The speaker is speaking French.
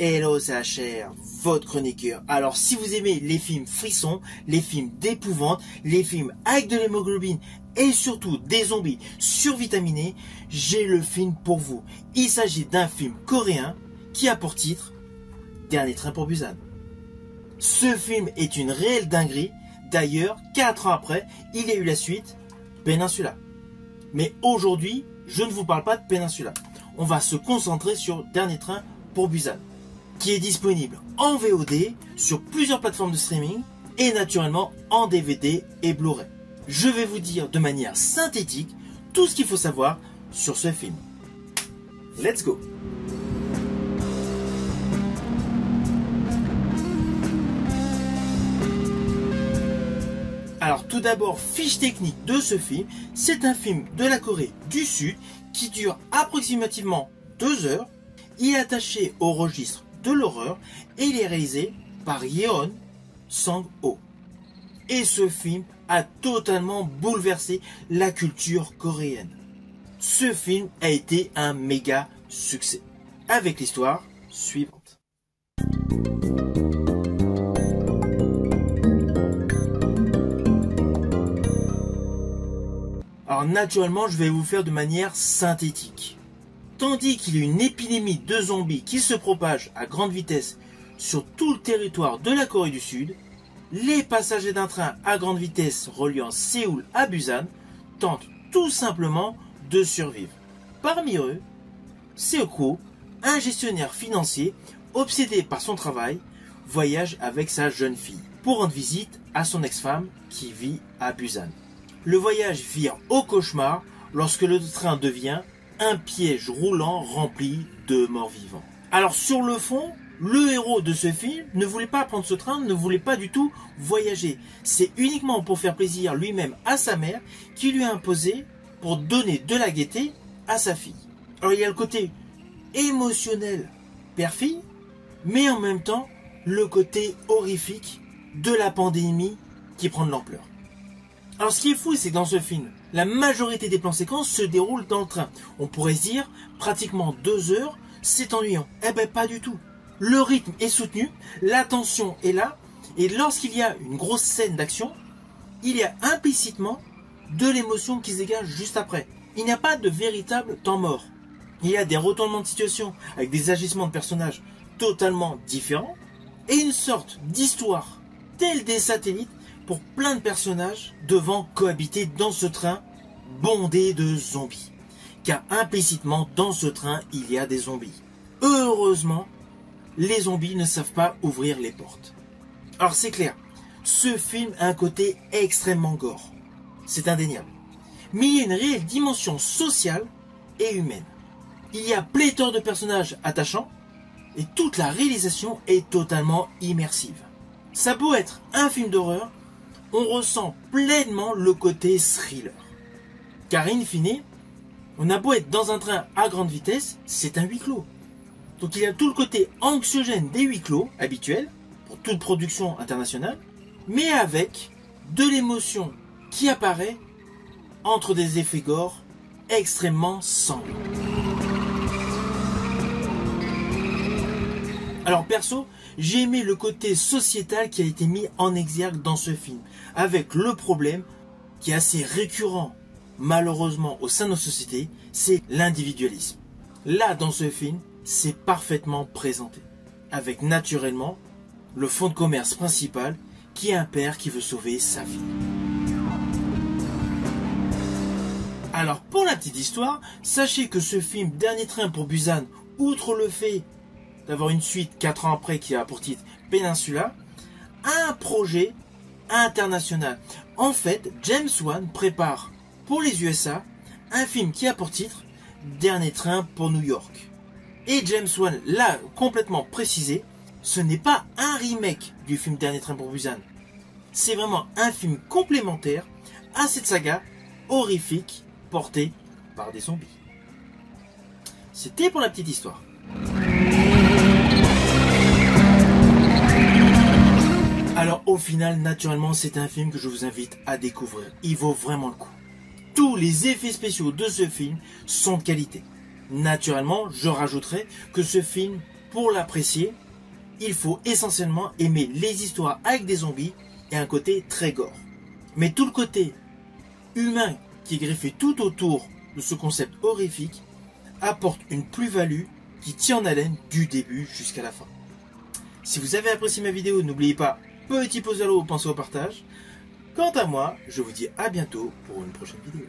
Hello, c'est HR, votre chroniqueur. Alors, si vous aimez les films frissons, les films d'épouvante, les films avec de l'hémoglobine et surtout des zombies survitaminés, j'ai le film pour vous. Il s'agit d'un film coréen qui a pour titre Dernier train pour Busan. Ce film est une réelle dinguerie. D'ailleurs, 4 ans après, il y a eu la suite, Peninsula. Mais aujourd'hui, je ne vous parle pas de Peninsula. On va se concentrer sur Dernier train pour Busan, qui est disponible en VOD sur plusieurs plateformes de streaming et naturellement en DVD et Blu-ray. Je vais vous dire de manière synthétique tout ce qu'il faut savoir sur ce film. Let's go! Alors tout d'abord, fiche technique de ce film, c'est un film de la Corée du Sud qui dure approximativement 2 heures. Il est attaché au registre de l'horreur et il est réalisé par Yeon Sang-ho. Et ce film a totalement bouleversé la culture coréenne. Ce film a été un méga succès, avec l'histoire suivante. Alors naturellement, je vais vous faire de manière synthétique. Tandis qu'il y a une épidémie de zombies qui se propage à grande vitesse sur tout le territoire de la Corée du Sud, les passagers d'un train à grande vitesse reliant Séoul à Busan tentent tout simplement de survivre. Parmi eux, Seo-ko, un gestionnaire financier obsédé par son travail, voyage avec sa jeune fille pour rendre visite à son ex-femme qui vit à Busan. Le voyage vire au cauchemar lorsque le train devient un piège roulant rempli de morts vivants. Alors sur le fond, le héros de ce film ne voulait pas prendre ce train, ne voulait pas du tout voyager. C'est uniquement pour faire plaisir lui-même à sa mère qui lui a imposé pour donner de la gaieté à sa fille. Alors il y a le côté émotionnel père-fille, mais en même temps le côté horrifique de la pandémie qui prend de l'ampleur. Alors ce qui est fou, c'est que dans ce film, la majorité des plans séquences se déroulent dans le train. On pourrait se dire, pratiquement 2 heures, c'est ennuyant. Eh ben pas du tout. Le rythme est soutenu, la tension est là, et lorsqu'il y a une grosse scène d'action, il y a implicitement de l'émotion qui se dégage juste après. Il n'y a pas de véritable temps mort. Il y a des retournements de situation avec des agissements de personnages totalement différents, et une sorte d'histoire, telle des satellites, pour plein de personnages devant cohabiter dans ce train bondé de zombies. Car implicitement dans ce train il y a des zombies. Heureusement, les zombies ne savent pas ouvrir les portes. Alors c'est clair, ce film a un côté extrêmement gore. C'est indéniable. Mais il y a une réelle dimension sociale et humaine. Il y a pléthore de personnages attachants et toute la réalisation est totalement immersive. Ça peut être un film d'horreur, on ressent pleinement le côté thriller. Car in fine, on a beau être dans un train à grande vitesse, c'est un huis clos. Donc il y a tout le côté anxiogène des huis clos habituels, pour toute production internationale, mais avec de l'émotion qui apparaît entre des effets gore extrêmement sanglants. Alors perso, j'ai aimé le côté sociétal qui a été mis en exergue dans ce film, avec le problème qui est assez récurrent malheureusement au sein de nos sociétés, c'est l'individualisme. Là dans ce film, c'est parfaitement présenté, avec naturellement le fonds de commerce principal qui est un père qui veut sauver sa fille. Alors pour la petite histoire, sachez que ce film Dernier train pour Busan, outre le fait d'avoir une suite 4 ans après qui a pour titre Peninsula, a un projet international. En fait, James Wan prépare pour les USA un film qui a pour titre Dernier train pour New York. Et James Wan l'a complètement précisé, ce n'est pas un remake du film Dernier train pour Busan. C'est vraiment un film complémentaire à cette saga horrifique portée par des zombies. C'était pour la petite histoire. Alors au final, naturellement, c'est un film que je vous invite à découvrir. Il vaut vraiment le coup. Tous les effets spéciaux de ce film sont de qualité. Naturellement, je rajouterai que ce film Pour l'apprécier, il faut essentiellement aimer les histoires avec des zombies et un côté très gore. Mais tout le côté humain qui est greffé tout autour de ce concept horrifique apporte une plus-value qui tient en haleine du début jusqu'à la fin. Si vous avez apprécié ma vidéo, n'oubliez pas, petit pouce vers le haut, pensez au partage. Quant à moi, je vous dis à bientôt pour une prochaine vidéo.